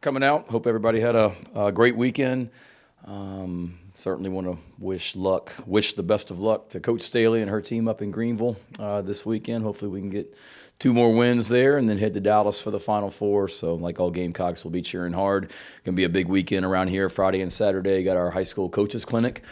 coming out. Hope everybody had a great weekend. Certainly want to wish the best of luck to Coach Staley and her team up in Greenville this weekend. Hopefully we can get two more wins there and then head to Dallas for the Final Four. So like all Gamecocks, will be cheering hard. Going to be a big weekend around here Friday and Saturday. Got our high school coaches clinic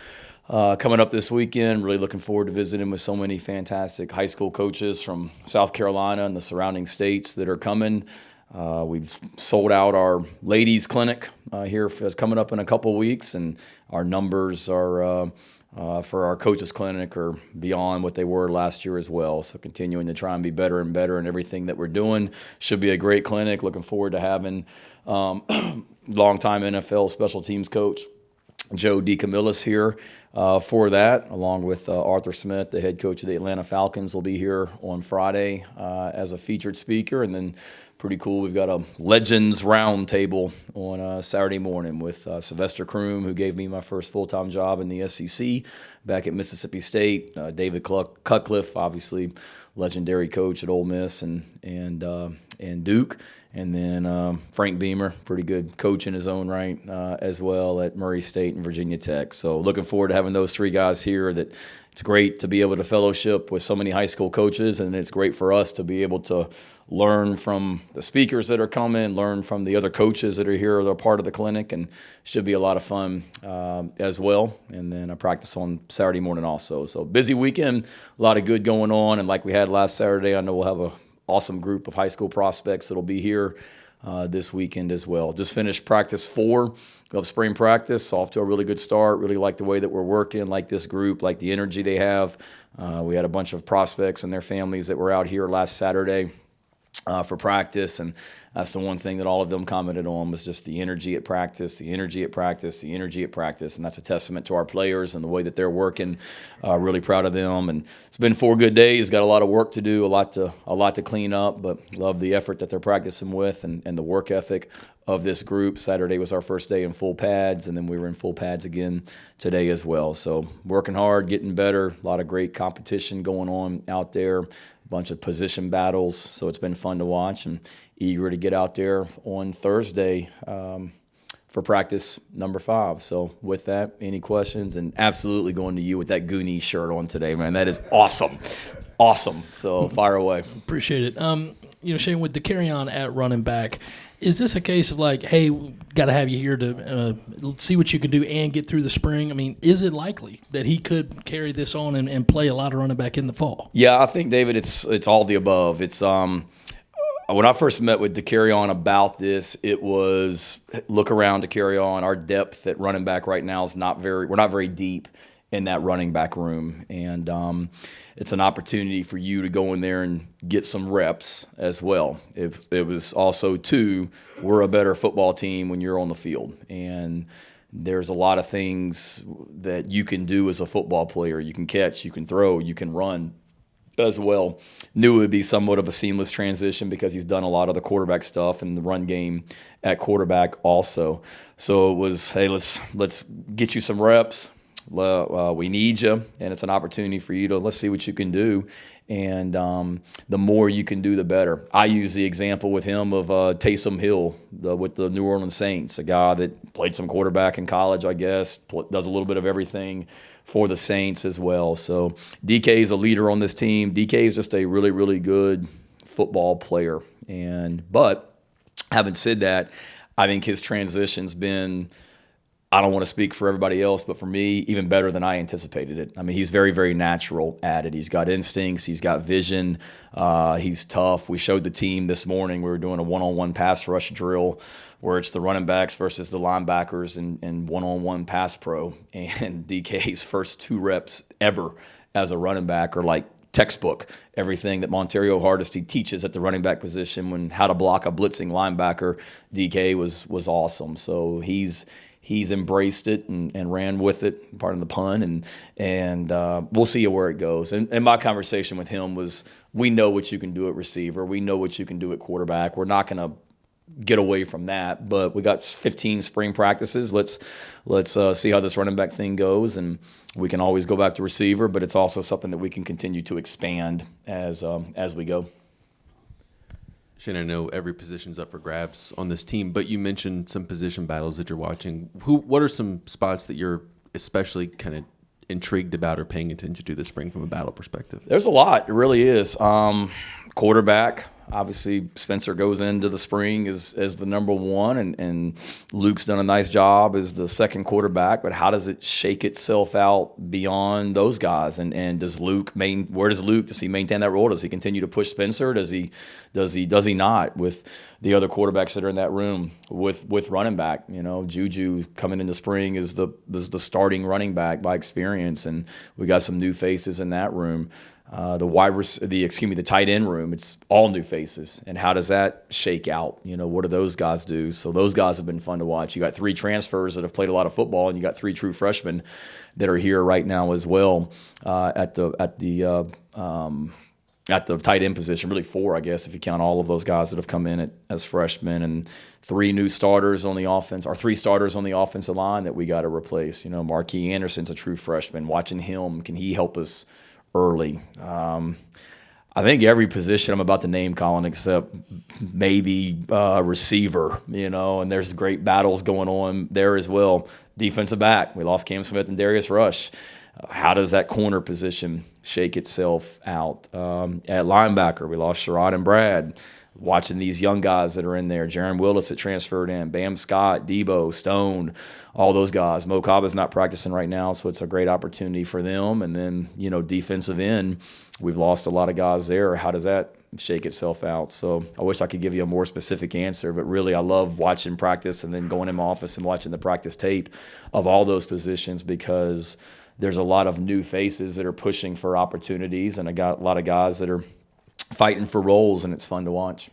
coming up this weekend. Really looking forward to visiting with so many fantastic high school coaches from South Carolina and the surrounding states that are coming. We've sold out our ladies clinic here that's coming up in a couple of weeks, and our numbers are for our coaches clinic are beyond what they were last year as well. So continuing to try and be better and better in everything that we're doing. Should be a great clinic. Looking forward to having longtime NFL special teams coach Joe DeCamillis here for that, along with Arthur Smith, the head coach of the Atlanta Falcons, will be here on Friday as a featured speaker. And then pretty cool, we've got a Legends Roundtable on Saturday morning with Sylvester Croom, who gave me my first full-time job in the SEC back at Mississippi State, David Cutcliffe, obviously legendary coach at Ole Miss and Duke. And then Frank Beamer, pretty good coach in his own right as well at Murray State and Virginia Tech. So looking forward to having those three guys here. That it's great to be able to fellowship with so many high school coaches, and it's great for us to be able to learn from the speakers that are coming, learn from the other coaches that are here that are part of the clinic, and should be a lot of fun as well. And then I practice on Saturday morning also. So busy weekend, a lot of good going on. And like we had last Saturday, I know we'll have a awesome group of high school prospects that'll be here this weekend as well. Just finished practice 4 of spring practice, off to a really good start. Really like the way that we're working, like this group, like the energy they have. We had a bunch of prospects and their families that were out here last Saturday for practice, and that's the one thing that all of them commented on was just the energy at practice, the energy at practice, the energy at practice, and that's a testament to our players and the way that they're working. Really proud of them, and it's been 4 good days. Got a lot of work to do, a lot to clean up, but love the effort that they're practicing with and the work ethic of this group. Saturday was our first day in full pads, and then we were in full pads again today as well. So working hard, getting better, a lot of great competition going on out there, a bunch of position battles, so it's been fun to watch, and eager to get out there on Thursday for practice number 5. So with that, any questions? And absolutely going to you with that Goonies shirt on today, man. That is awesome. Awesome. So fire away. Appreciate it. Shane, with the carry-on at running back, is this a case of like, hey, got to have you here to see what you can do and get through the spring? I mean, is it likely that he could carry this on and play a lot of running back in the fall? Yeah, I think, David, it's all the above. It's when I first met with DeCarrion about this, it was look around DeCarrion. Our depth at running back right now is we're not very deep in that running back room, and it's an opportunity for you to go in there and get some reps as well. It was also too, we're a better football team when you're on the field, and there's a lot of things that you can do as a football player. You can catch, you can throw, you can run as well. Knew it would be somewhat of a seamless transition because he's done a lot of the quarterback stuff and the run game at quarterback also. So it was, hey, let's get you some reps. We need you, and it's an opportunity for you to let's see what you can do. And the more you can do, the better. I use the example with him of Taysom Hill with the New Orleans Saints, a guy that played some quarterback in college, I guess, does a little bit of everything for the Saints as well. So DK is a leader on this team. DK is just a really, really good football player. But having said that, I think his transition's been, I don't want to speak for everybody else, but for me, even better than I anticipated it. I mean, he's very, very natural at it. He's got instincts. He's got vision. He's tough. We showed the team this morning. We were doing a one-on-one pass rush drill where it's the running backs versus the linebackers and one-on-one pass pro. And DK's first 2 reps ever as a running back are like textbook. Everything that Montario Hardesty teaches at the running back position when how to block a blitzing linebacker, DK was awesome. So he's embraced it and ran with it, pardon the pun, and we'll see where it goes. And my conversation with him was, we know what you can do at receiver. We know what you can do at quarterback. We're not going to get away from that, but we got 15 spring practices. Let's see how this running back thing goes, and we can always go back to receiver, but it's also something that we can continue to expand as we go. Shane, I know every position's up for grabs on this team, but you mentioned some position battles that you're watching. What are some spots that you're especially kind of intrigued about or paying attention to this spring from a battle perspective? There's a lot. It really is. Quarterback. Obviously, Spencer goes into the spring as the number one, and Luke's done a nice job as the second quarterback. But how does it shake itself out beyond those guys? And does Luke where does Luke, does he maintain that role? Does he continue to push Spencer? Does he not with the other quarterbacks that are in that room with running back? Juju coming into spring is the starting running back by experience, and we got some new faces in that room. The tight end room, it's all new faces. And how does that shake out? What do those guys do? So those guys have been fun to watch. You got 3 transfers that have played a lot of football, and you got 3 true freshmen that are here right now as well at the tight end position. Really 4, I guess, if you count all of those guys that have come in as freshmen, and 3 new starters on the offense, or 3 starters on the offensive line that we got to replace. Marquis Anderson's a true freshman. Watching him, can he help us early? I think every position I'm about to name, Colin, except maybe receiver, and there's great battles going on there as well. Defensive back, we lost Cam Smith and Darius Rush. How does that corner position shake itself out? At linebacker, we lost Sherrod and Brad. Watching these young guys that are in there, Jaron Willis that transferred in, Bam Scott, Debo, Stone, all those guys. Mo Caba's not practicing right now, so it's a great opportunity for them. And then, defensive end, we've lost a lot of guys there. How does that shake itself out? So I wish I could give you a more specific answer, but really I love watching practice and then going in my office and watching the practice tape of all those positions, because there's a lot of new faces that are pushing for opportunities, and I got a lot of guys that are fighting for roles, and it's fun to watch.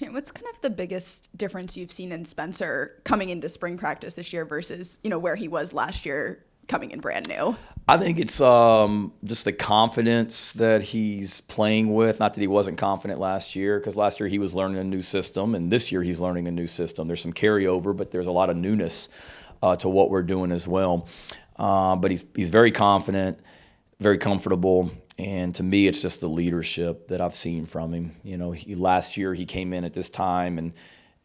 What's kind of the biggest difference you've seen in Spencer coming into spring practice this year versus, where he was last year coming in brand new? I think it's just the confidence that he's playing with. Not that he wasn't confident last year, because last year he was learning a new system, and this year he's learning a new system. There's some carryover, but there's a lot of newness to what we're doing as well. But he's very confident, very comfortable. And to me, it's just the leadership that I've seen from him. Last year he came in at this time,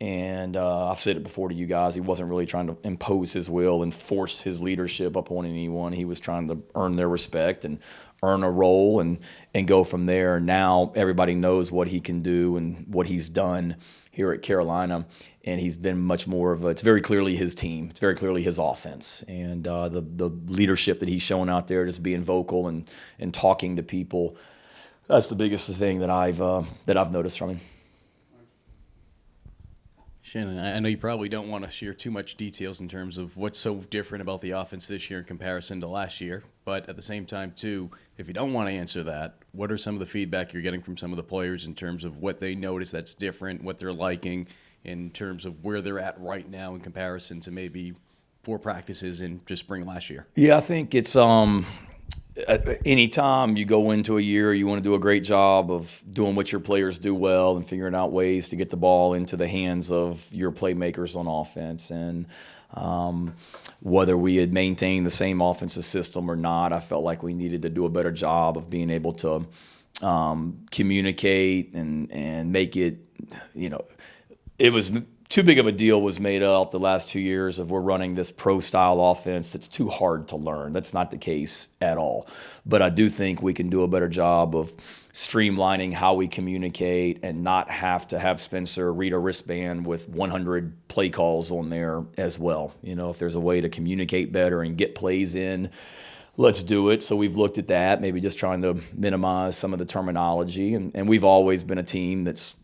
and I've said it before to you guys, he wasn't really trying to impose his will and force his leadership upon anyone. He was trying to earn their respect and earn a role and go from there. Now everybody knows what he can do and what he's done here at Carolina, and he's been much more of it's very clearly his team. It's very clearly his offense, and the leadership that he's showing out there, just being vocal and talking to people. That's the biggest thing that I've noticed from him. Shannon, I know you probably don't want to share too much details in terms of what's so different about the offense this year in comparison to last year, but at the same time, too, if you don't want to answer that, what are some of the feedback you're getting from some of the players in terms of what they notice that's different, what they're liking, in terms of where they're at right now in comparison to maybe 4 practices in just spring last year? Yeah, I think it's anytime you go into a year, you want to do a great job of doing what your players do well and figuring out ways to get the ball into the hands of your playmakers on offense. And whether we had maintained the same offensive system or not, I felt like we needed to do a better job of being able to communicate and make it, it was too big of a deal was made out the last 2 years of we're running this pro-style offense that's too hard to learn. That's not the case at all. But I do think we can do a better job of streamlining how we communicate and not have to have Spencer read a wristband with 100 play calls on there as well. If there's a way to communicate better and get plays in, let's do it. So we've looked at that, maybe just trying to minimize some of the terminology. And we've always been a team that's,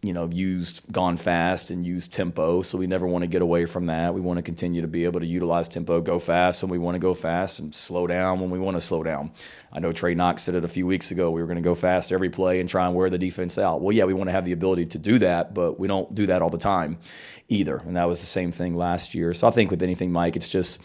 gone fast and used tempo. So we never want to get away from that. We want to continue to be able to utilize tempo, go fast when we want to go fast, and slow down when we want to slow down. I know Trey Knox said it a few weeks ago. We were going to go fast every play and try and wear the defense out. Well, yeah, we want to have the ability to do that, but we don't do that all the time either. And that was the same thing last year. So I think with anything, Mike, it's just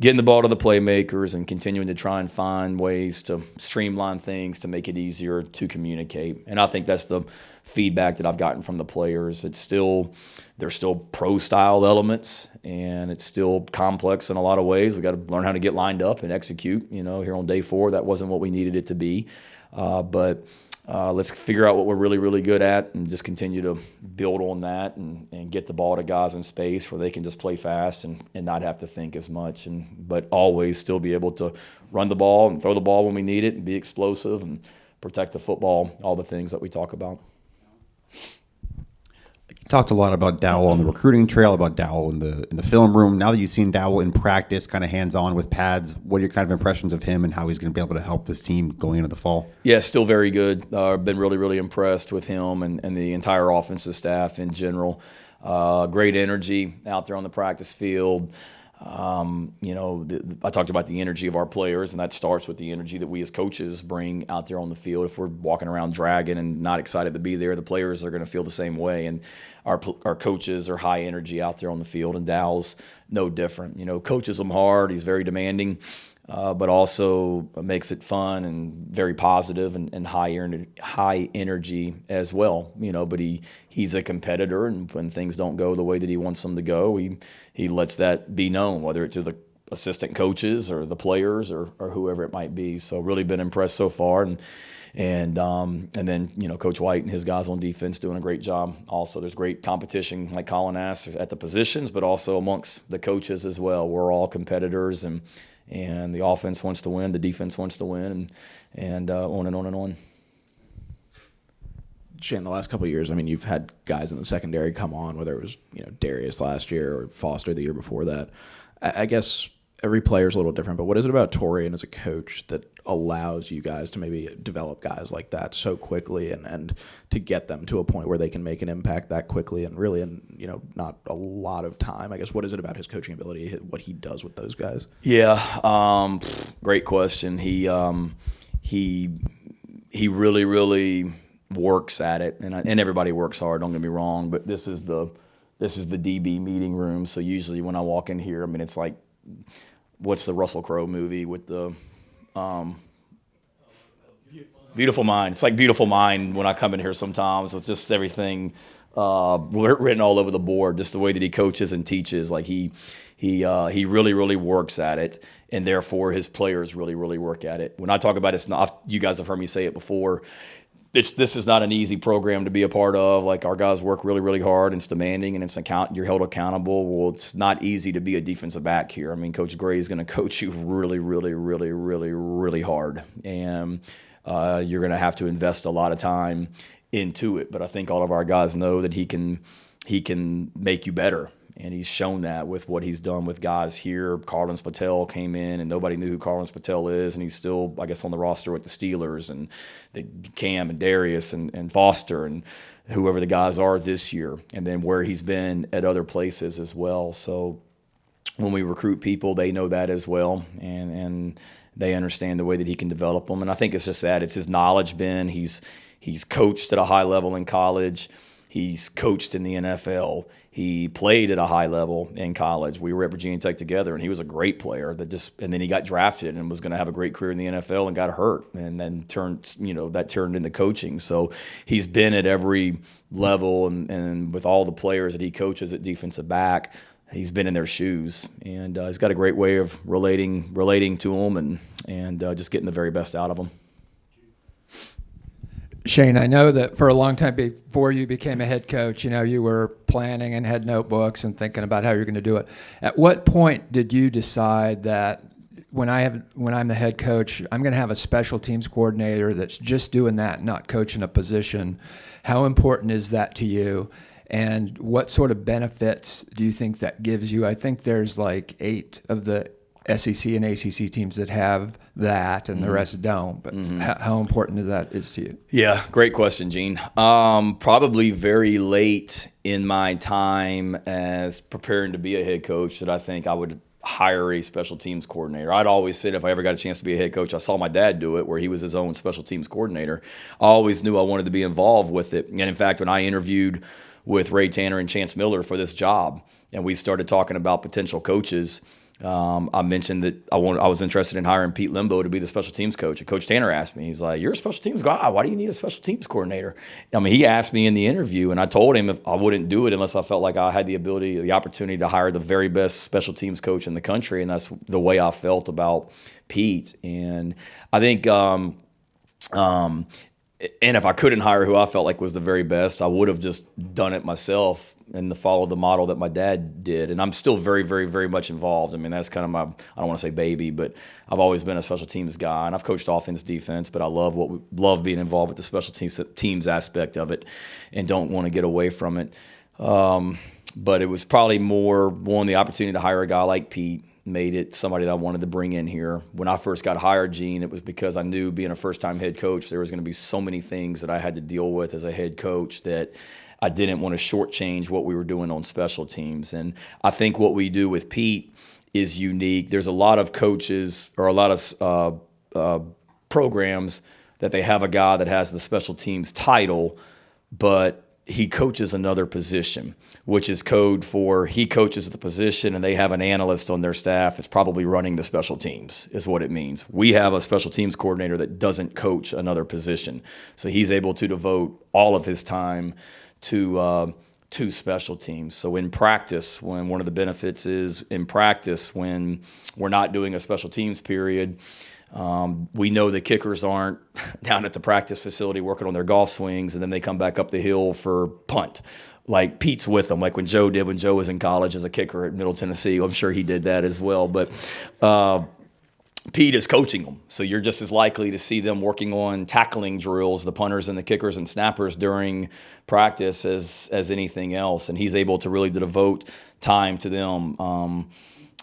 getting the ball to the playmakers and continuing to try and find ways to streamline things to make it easier to communicate. And I think that's the feedback that I've gotten from the players. There's still pro-style elements, and it's still complex in a lot of ways. We got to learn how to get lined up and execute. Here on day 4, that wasn't what we needed it to be. But let's figure out what we're really, really good at and just continue to build on that and get the ball to guys in space where they can just play fast and not have to think as much, but always still be able to run the ball and throw the ball when we need it and be explosive and protect the football, all the things that we talk about. Talked a lot about Dowell on the recruiting trail, about Dowell in the film room. Now that you've seen Dowell in practice, kind of hands-on with pads, what are your kind of impressions of him and how he's going to be able to help this team going into the fall? Yeah, still very good. I've been really, really impressed with him and the entire offensive staff in general. Great energy out there on the practice field. I talked about the energy of our players, and that starts with the energy that we as coaches bring out there on the field. If we're walking around dragging and not excited to be there, the players are going to feel the same way. And our coaches are high energy out there on the field, and Dowell's no different. Coaches them hard. He's very demanding, but also makes it fun and very positive and high energy as well. But he's a competitor, and when things don't go the way that he wants them to go, he lets that be known, whether it's to the assistant coaches or the players or whoever it might be. So really been impressed so far, and then Coach White and his guys on defense doing a great job. Also, there's great competition, like Colin asked, at the positions, but also amongst the coaches as well. We're all competitors, and the offense wants to win, the defense wants to win, and on and on and on. Shane, the last couple of years, you've had guys in the secondary come on, whether it was Darius last year or Foster the year before that. I guess every player is a little different, but what is it about Torian as a coach that allows you guys to maybe develop guys like that so quickly and to get them to a point where they can make an impact that quickly and really in not a lot of time? I guess what is it about his coaching ability, what he does with those guys? Yeah, great question. He really, really works at it, and everybody works hard. Don't get me wrong, but this is the DB meeting room. So usually when I walk in here, it's like, what's the Russell Crowe movie with the Beautiful Mind? It's like Beautiful Mind when I come in here sometimes with just everything written all over the board. Just the way that he coaches and teaches, like he really, really works at it, and therefore his players really, really work at it. When I talk about you guys have heard me say it before. This is not an easy program to be a part of. Like, our guys work really, really hard, and it's demanding, and you're held accountable. Well, it's not easy to be a defensive back here. Coach Gray is going to coach you really, really, really, really, really hard, and you're going to have to invest a lot of time into it. But I think all of our guys know that he can make you better. And he's shown that with what he's done with guys here. Carlins Patel came in, and nobody knew who Carlins Patel is, and he's still, I guess, on the roster with the Steelers, and Cam and Darius and Foster and whoever the guys are this year, and then where he's been at other places as well. So when we recruit people, they know that as well, and they understand the way that he can develop them. And I think it's just that. It's his knowledge, Ben. He's coached at a high level in college. He's coached in the NFL. He played at a high level in college. We were at Virginia Tech together, and he was a great player. And then he got drafted and was going to have a great career in the NFL and got hurt, and then turned into coaching. So he's been at every level, and with all the players that he coaches at defensive back, he's been in their shoes, and he's got a great way of relating to them and just getting the very best out of them. Shane, I know that for a long time before you became a head coach, you were planning and had notebooks and thinking about how you're going to do it. At what point did you decide that when I'm the head coach, I'm going to have a special teams coordinator that's just doing that, not coaching a position? How important is that to you? And what sort of benefits do you think that gives you? I think there's like 8 of the SEC and ACC teams that have that, and the rest don't. But how important that is to you? Yeah, great question, Gene. Probably very late in my time as preparing to be a head coach that I think I would hire a special teams coordinator. I'd always said if I ever got a chance to be a head coach, I saw my dad do it where he was his own special teams coordinator. I always knew I wanted to be involved with it. And in fact, when I interviewed with Ray Tanner and Chance Miller for this job, and we started talking about potential coaches, I mentioned that I was interested in hiring Pete Limbo to be the special teams coach. And Coach Tanner asked me, he's like, "You're a special teams guy. Why do you need a special teams coordinator?" He asked me in the interview, and I told him if I wouldn't do it unless I felt like I had the opportunity to hire the very best special teams coach in the country, and that's the way I felt about Pete. And I think And if I couldn't hire who I felt like was the very best, I would have just done it myself and followed the model that my dad did. And I'm still very, very, very much involved. I mean, that's kind of my, I don't want to say baby, but I've always been a special teams guy. And I've coached offense, defense, but I love being involved with the special teams aspect of it and don't want to get away from it. But it was probably more, one, the opportunity to hire a guy like Pete made it somebody that I wanted to bring in here. When I first got hired, Gene, it was because I knew, being a first-time head coach, there was going to be so many things that I had to deal with as a head coach that I didn't want to shortchange what we were doing on special teams. And I think what we do with Pete is unique. There's a lot of coaches or a lot of programs that they have a guy that has the special teams title, but he coaches another position, which is code for he coaches the position and they have an analyst on their staff that's probably running the special teams, is what it means. We have a special teams coordinator that doesn't coach another position. So he's able to devote all of his time to special teams. So in practice, when one of the benefits is in practice, when we're not doing a special teams period, we know the kickers aren't down at the practice facility working on their golf swings, and then they come back up the hill for punt. Like Pete's with them, like when Joe did when Joe was in college as a kicker at Middle Tennessee. I'm sure he did that as well. But Pete is coaching them. So you're just as likely to see them working on tackling drills, the punters and the kickers and snappers during practice as anything else. And he's able to really devote time to them.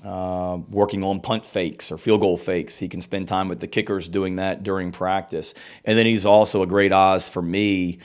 Working on punt fakes or field goal fakes. He can spend time with the kickers doing that during practice. And then he's also a great eyes for me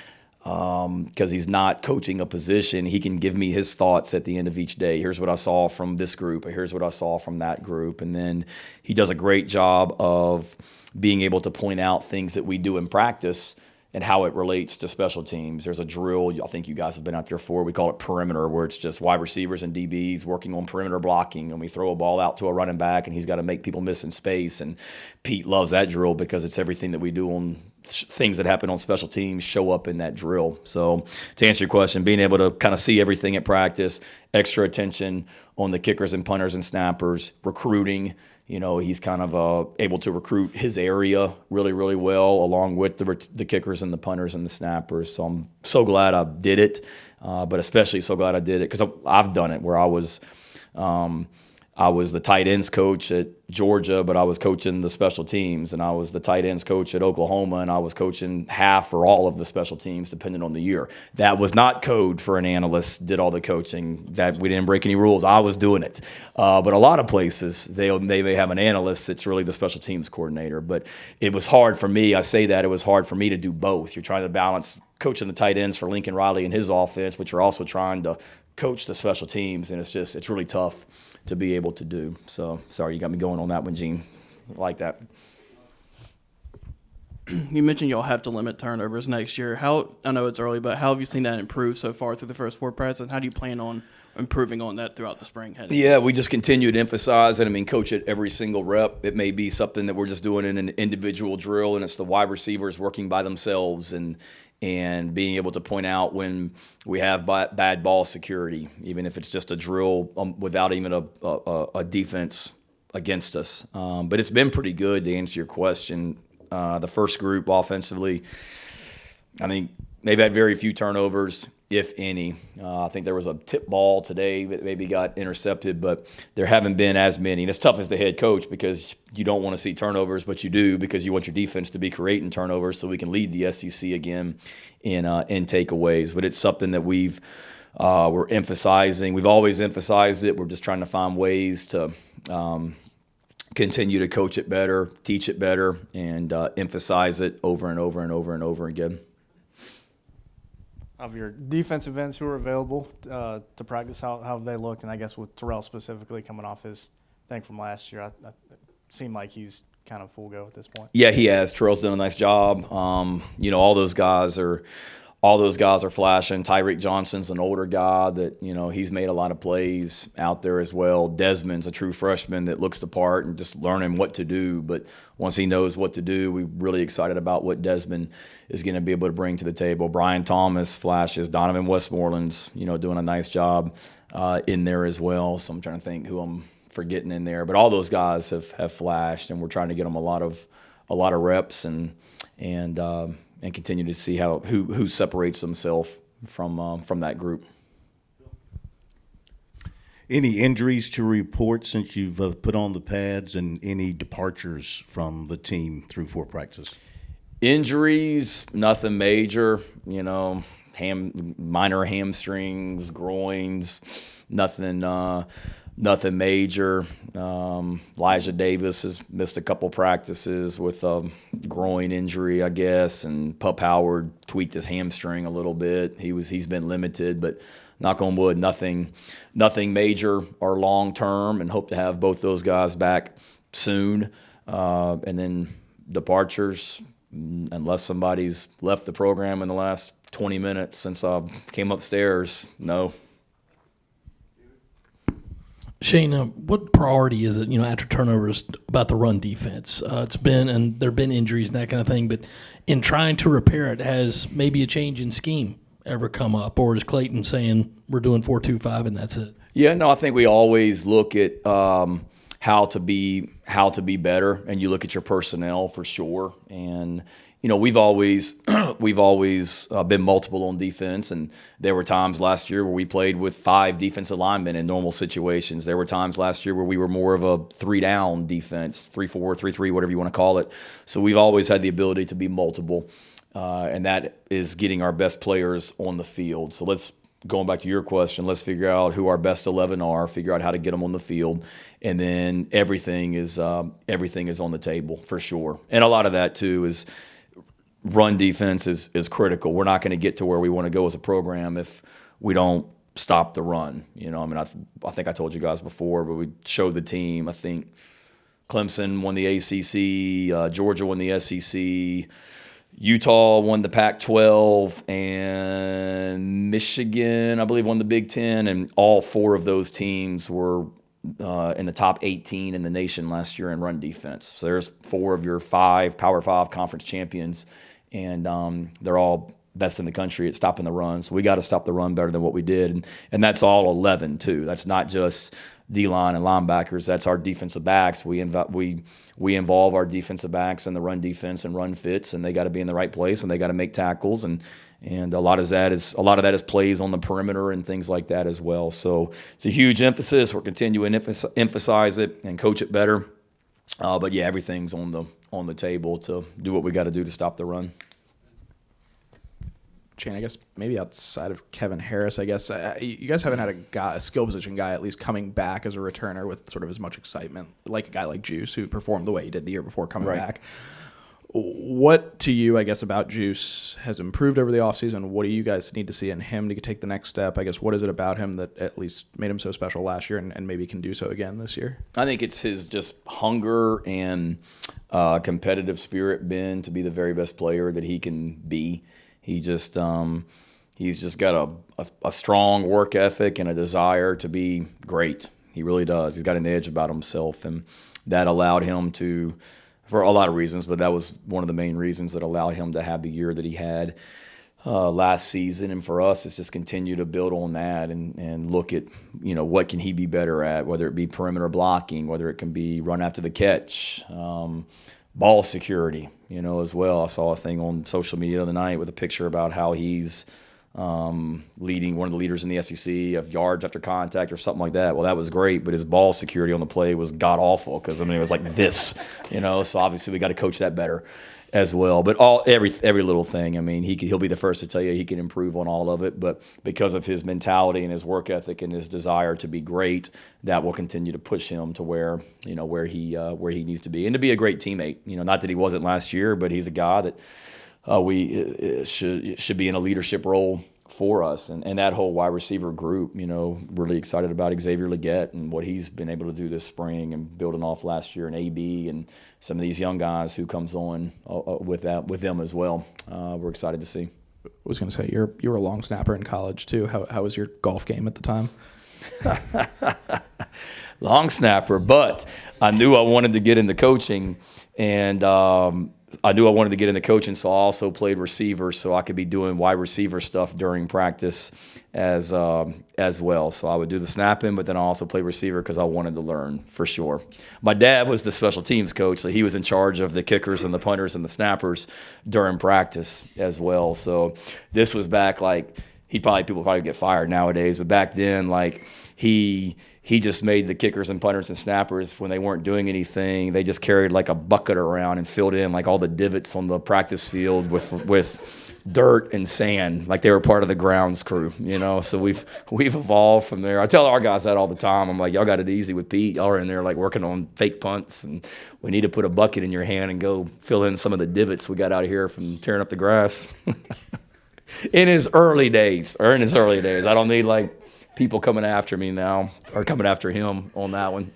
because he's not coaching a position. He can give me his thoughts at the end of each day. Here's what I saw from this group, or here's what I saw from that group. And then he does a great job of being able to point out things that we do in practice and how it relates to special teams. There's a drill, I think you guys have been out there for, we call it perimeter, where it's just wide receivers and DBs working on perimeter blocking, and we throw a ball out to a running back, and he's got to make people miss in space. And Pete loves that drill because it's everything that we do on things that happen on special teams show up in that drill. So to answer your question, being able to kind of see everything at practice, extra attention on the kickers and punters and snappers, recruiting. You know, he's kind of able to recruit his area really, really well, along with the kickers and the punters and the snappers. So I'm so glad I did it, but especially so glad I did it because I've done it where I was the tight ends coach at Georgia, but I was coaching the special teams, and I was the tight ends coach at Oklahoma, and I was coaching half or all of the special teams depending on the year. That was not code for an analyst, did all the coaching. That we didn't break any rules. I was doing it. But a lot of places, they may have an analyst that's really the special teams coordinator. But it was hard for me. I say that it was hard for me to do both. You're trying to balance coaching the tight ends for Lincoln Riley and his offense, but you're also trying to coach the special teams, and it's really tough to be able to do. So, sorry, you got me going on that one, Gene. I like that. You mentioned y'all have to limit turnovers next year. I know it's early, but how have you seen that improve so far through the first 4 practices, and how do you plan on improving on that throughout the spring? Yeah, we just continue to emphasize it. I mean, coach it every single rep. It may be something that we're just doing in an individual drill, and it's the wide receivers working by themselves and being able to point out when we have bad ball security, even if it's just a drill without even a defense against us. But it's been pretty good, to answer your question. The first group offensively, I think they've had very few turnovers, if any. I think there was a tip ball today that maybe got intercepted, but there haven't been as many. And it's tough as the head coach because you don't want to see turnovers, but you do because you want your defense to be creating turnovers so we can lead the SEC again in takeaways. But it's something that we're emphasizing. We've always emphasized it. We're just trying to find ways to continue to coach it better, teach it better, and emphasize it over and over and over and over again. Of your defensive ends who are available to practice, how have they looked? And I guess with Terrell specifically coming off his thing from last year, it seemed like he's kind of full go at this point. Yeah, he has. Terrell's done a nice job. All those guys are flashing. Tyreek Johnson's an older guy that, he's made a lot of plays out there as well. Desmond's a true freshman that looks the part and just learning what to do. But once he knows what to do, we're really excited about what Desmond is going to be able to bring to the table. Brian Thomas flashes. Donovan Westmoreland's, doing a nice job in there as well. So I'm trying to think who I'm forgetting in there. But all those guys have flashed, and we're trying to get them a lot of reps and and continue to see who separates himself from that group. Any injuries to report since you've put on the pads, and any departures from the team through 4 practices? Injuries, nothing major. Minor hamstrings, groins, nothing major. Elijah Davis has missed a couple practices with a groin injury, I guess, and Pup Howard tweaked his hamstring a little bit. He's been limited, but knock on wood, nothing major or long term, and hope to have both those guys back soon. And then departures, unless somebody's left the program in the last 20 minutes since I came upstairs, no. Shane, what priority is it, after turnovers about the run defense? It's been, and there have been injuries and that kind of thing, but in trying to repair it, has maybe a change in scheme ever come up, or is Clayton saying we're doing 4-2-5 and that's it? Yeah, no, I think we always look at how to be better, and you look at your personnel for sure. And we've always been multiple on defense, and there were times last year where we played with 5 defensive linemen in normal situations. There were times last year where we were more of a 3-down defense, 3-4, 3-3, whatever you want to call it. So we've always had the ability to be multiple. And that is getting our best players on the field. So going back to your question, let's figure out who our best 11 are, figure out how to get them on the field, and then everything is on the table for sure. And a lot of that too is run defense is critical. We're not going to get to where we want to go as a program if we don't stop the run. I think I told you guys before, but we showed the team. I think Clemson won the ACC, Georgia won the SEC. Utah won the Pac-12, and Michigan, I believe, won the Big Ten, and all 4 of those teams were in the top 18 in the nation last year in run defense. So there's 4 of your 5 Power 5 conference champions, and they're all best in the country at stopping the run. So we got to stop the run better than what we did, and that's all 11 too. That's not just D-line and linebackers. That's our defensive backs. We involve our defensive backs in the run defense and run fits, and they got to be in the right place, and they got to make tackles, and a lot of that is plays on the perimeter and things like that as well. So it's a huge emphasis. We're continuing to emphasize it and coach it better. But yeah, everything's on the table to do what we got to do to stop the run. Shane, I guess maybe outside of Kevin Harris, I guess you guys haven't had a skill position guy at least coming back as a returner with sort of as much excitement, like a guy like Juice who performed the way he did the year before coming back. What to you, I guess, about Juice has improved over the offseason? What do you guys need to see in him to take the next step? I guess, what is it about him that at least made him so special last year and maybe can do so again this year? I think it's his just hunger and competitive spirit, Ben, to be the very best player that he can be. He's just got a strong work ethic and a desire to be great. He really does. He's got an edge about himself, and that allowed him to, for a lot of reasons, but that was one of the main reasons that allowed him to have the year that he had last season. And for us, it's just continue to build on that and look at, what can he be better at, whether it be perimeter blocking, whether it can be run after the catch, ball security, as well. I saw a thing on social media the other night with a picture about how he's leading one of the leaders in the SEC of yards after contact or something like that. Well, that was great, but his ball security on the play was god-awful because, it was like this, So obviously we got to coach that better as well. But every little thing, he'll be the first to tell you he can improve on all of it. But because of his mentality and his work ethic and his desire to be great, that will continue to push him to where he needs to be and to be a great teammate. Not that he wasn't last year, but he's a guy that we should be in a leadership role for us, and that whole wide receiver group, really excited about Xavier Leggett and what he's been able to do this spring and building off last year, and AB and some of these young guys who comes on with them as well. We're excited to see. I was going to say you were a long snapper in college too. How was your golf game at the time? Long snapper, but I knew I wanted to get into coaching, and I knew I wanted to get into coaching, so I also played receiver, so I could be doing wide receiver stuff during practice as well. So I would do the snapping, but then I also play receiver because I wanted to learn for sure. My dad was the special teams coach, so he was in charge of the kickers and the punters and the snappers during practice as well. So this was back like people probably get fired nowadays, but back then like he just made the kickers and punters and snappers when they weren't doing anything. They just carried like a bucket around and filled in like all the divots on the practice field with dirt and sand, like they were part of the grounds crew, you know. So we've evolved from there. I tell our guys that all the time. I'm like, y'all got it easy with Pete. Y'all are in there like working on fake punts, and we need to put a bucket in your hand and go fill in some of the divots we got out here from tearing up the grass. In his early days. I don't need like people coming after me now or coming after him on that one.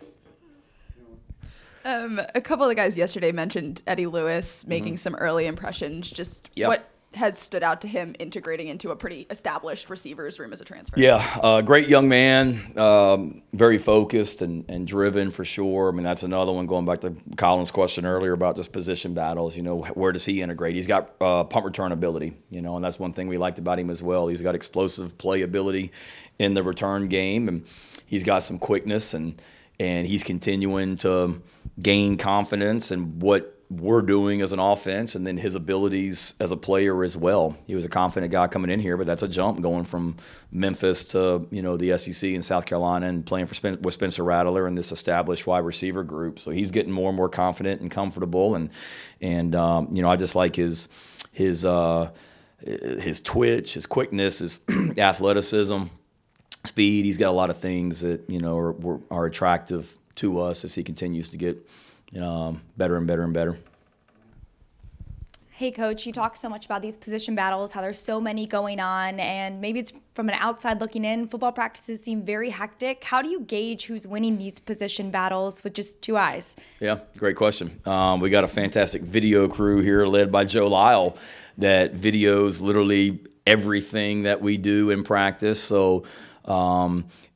A couple of the guys yesterday mentioned Eddie Lewis making some early impressions. Just what has stood out to him integrating into a pretty established receivers room as a transfer? Yeah, great young man, very focused and driven for sure. I mean, that's another one going back to Colin's question earlier about just position battles. You know, where does he integrate? He's got punt return ability, you know, and that's one thing we liked about him as well. He's got explosive play ability in the return game, and he's got some quickness, and he's continuing to gain confidence in what we're doing as an offense, and then his abilities as a player as well. He was a confident guy coming in here, but that's a jump going from Memphis to, you know, the SEC in South Carolina and playing with Spencer Rattler and this established wide receiver group. So he's getting more and more confident and comfortable, and you know, I just like his twitch, his quickness, his athleticism, speed. He's got a lot of things that, you know, are attractive to us as he continues to get better and better and better. Hey, Coach, you talk so much about these position battles, how there's so many going on, and maybe it's from an outside looking in, football practices seem very hectic. How do you gauge who's winning these position battles with just two eyes? Yeah, great question. We got a fantastic video crew here led by Joe Lyle that videos literally everything that we do in practice. So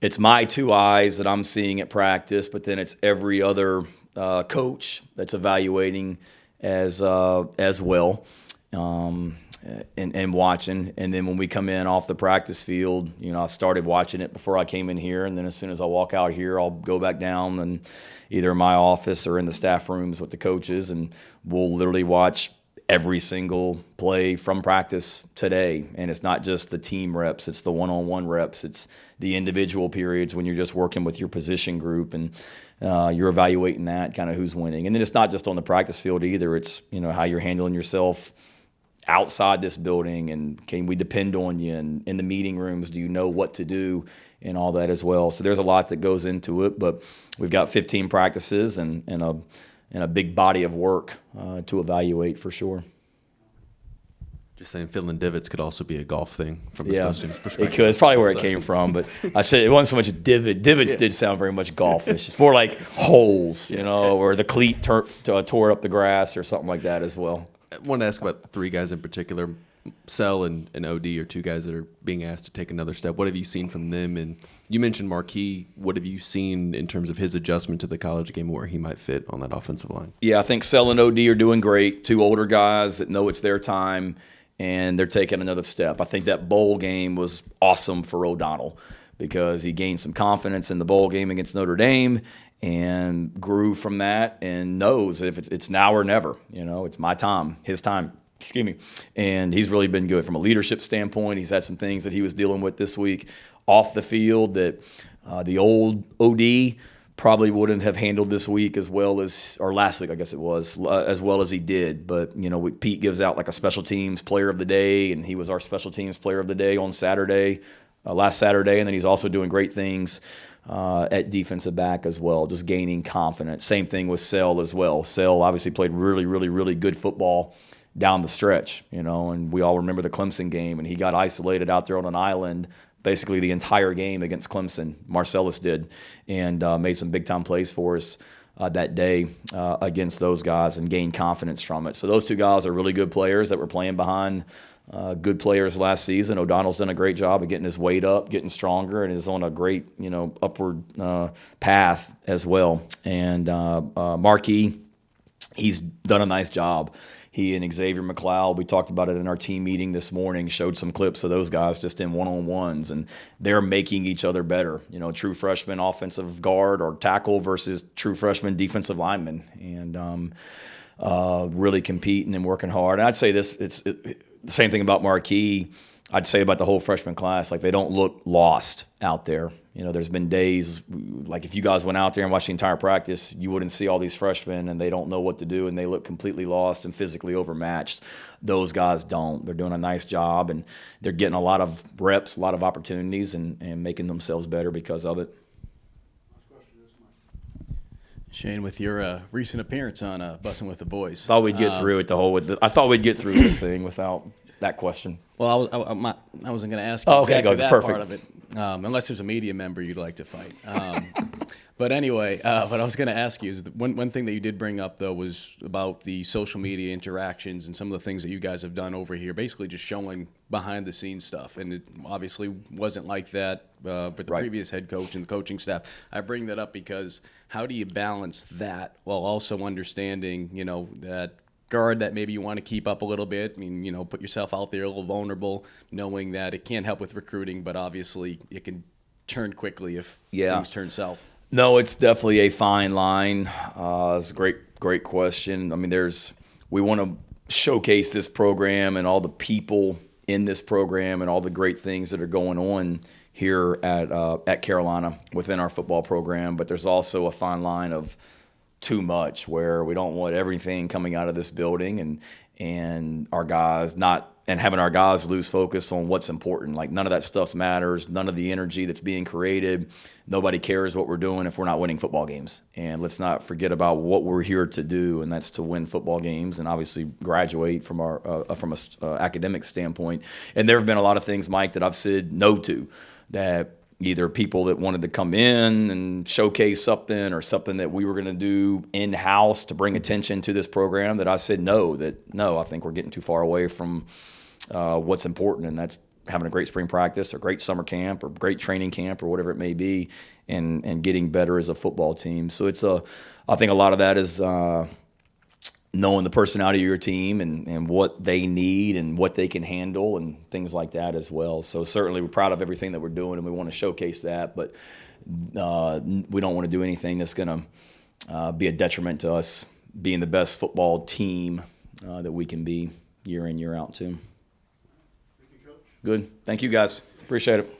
it's my two eyes that I'm seeing at practice, but then it's every other coach that's evaluating as well, and watching. And then when we come in off the practice field, you know, I started watching it before I came in here, and then as soon as I walk out here, I'll go back down and either in my office or in the staff rooms with the coaches, and we'll literally watch every single play from practice today. And it's not just the team reps, it's the one-on-one reps, it's the individual periods when you're just working with your position group, and you're evaluating that kind of who's winning. And then it's not just on the practice field either. It's, you know, how you're handling yourself outside this building, and can we depend on you? And in the meeting rooms, do you know what to do, and all that as well. So there's a lot that goes into it, but we've got 15 practices and a big body of work to evaluate for sure. Just saying, filling divots could also be a golf thing from a special teams perspective. It could. It's probably where it came from, but I said it wasn't so much a divot. Divots did sound very much golfish. It's more like holes, you know, or the cleat tore up the grass or something like that as well. I want to ask about three guys in particular. Sell and OD are two guys that are being asked to take another step. What have you seen from them? And you mentioned Marquis. What have you seen in terms of his adjustment to the college game, where he might fit on that offensive line? Yeah, I think Sell and OD are doing great. Two older guys that know it's their time, and they're taking another step. I think that bowl game was awesome for O'Donnell because he gained some confidence in the bowl game against Notre Dame and grew from that, and knows if it's now or never. You know, it's my time, his time. Excuse me. And he's really been good from a leadership standpoint. He's had some things that he was dealing with this week off the field that the old OD probably wouldn't have handled this week as well as, or last week I guess it was, as well as he did. But, you know, Pete gives out like a special teams player of the day, and he was our special teams player of the day on Saturday, last Saturday. And then he's also doing great things at defensive back as well, just gaining confidence. Same thing with Sell as well. Sell obviously played really, really, really good football down the stretch, you know, and we all remember the Clemson game, and he got isolated out there on an island basically the entire game against Clemson. Marcellus did, and made some big-time plays for us that day against those guys and gained confidence from it. So those two guys are really good players that were playing behind good players last season. O'Donnell's done a great job of getting his weight up, getting stronger, and is on a great, you know, upward path as well. And Marquis, he's done a nice job. he and Xavier McLeod, we talked about it in our team meeting this morning, showed some clips of those guys just in one-on-ones, and they're making each other better. You know, true freshman offensive guard or tackle versus true freshman defensive lineman, and really competing and working hard. And I'd say the same thing about Marquis. I'd say about the whole freshman class, like they don't look lost out there. You know, there's been days, like if you guys went out there and watched the entire practice, you wouldn't see all these freshmen and they don't know what to do and they look completely lost and physically overmatched. Those guys don't. They're doing a nice job and they're getting a lot of reps, a lot of opportunities and making themselves better because of it. Shane, with your recent appearance on Bussing with the Boys. Thought we'd get through it I thought we'd get through this thing without that question. Well, I wasn't going to ask you exactly that part of it, unless there's a media member you'd like to fight. But anyway, what I was going to ask you is one thing that you did bring up, though, was about the social media interactions and some of the things that you guys have done over here, basically just showing behind-the-scenes stuff. And it obviously wasn't like that with the previous head coach and the coaching staff. I bring that up because how do you balance that while also understanding, you know, that guard that maybe you want to keep up a little bit. I mean, you know, put yourself out there a little vulnerable, knowing that it can't help with recruiting, but obviously it can turn quickly if things turn south. No, it's definitely a fine line. It's a great question. I mean, we want to showcase this program and all the people in this program and all the great things that are going on here at Carolina within our football program, but there's also a fine line of too much where we don't want everything coming out of this building and our guys having our guys lose focus on what's important. Like none of that stuff matters. None of the energy that's being created. Nobody cares what we're doing if we're not winning football games. And let's not forget about what we're here to do, and that's to win football games and obviously graduate from an academic standpoint. And there have been a lot of things, Mike, that I've said no to, that either people that wanted to come in and showcase something or something that we were going to do in-house to bring attention to this program that I said no, I think we're getting too far away from what's important, and that's having a great spring practice or great summer camp or great training camp or whatever it may be and getting better as a football team. So I think a lot of that is knowing the personality of your team and what they need and what they can handle and things like that as well. So certainly we're proud of everything that we're doing and we want to showcase that, but we don't want to do anything that's going to be a detriment to us being the best football team that we can be year in, year out too. Good. Thank you guys. Appreciate it.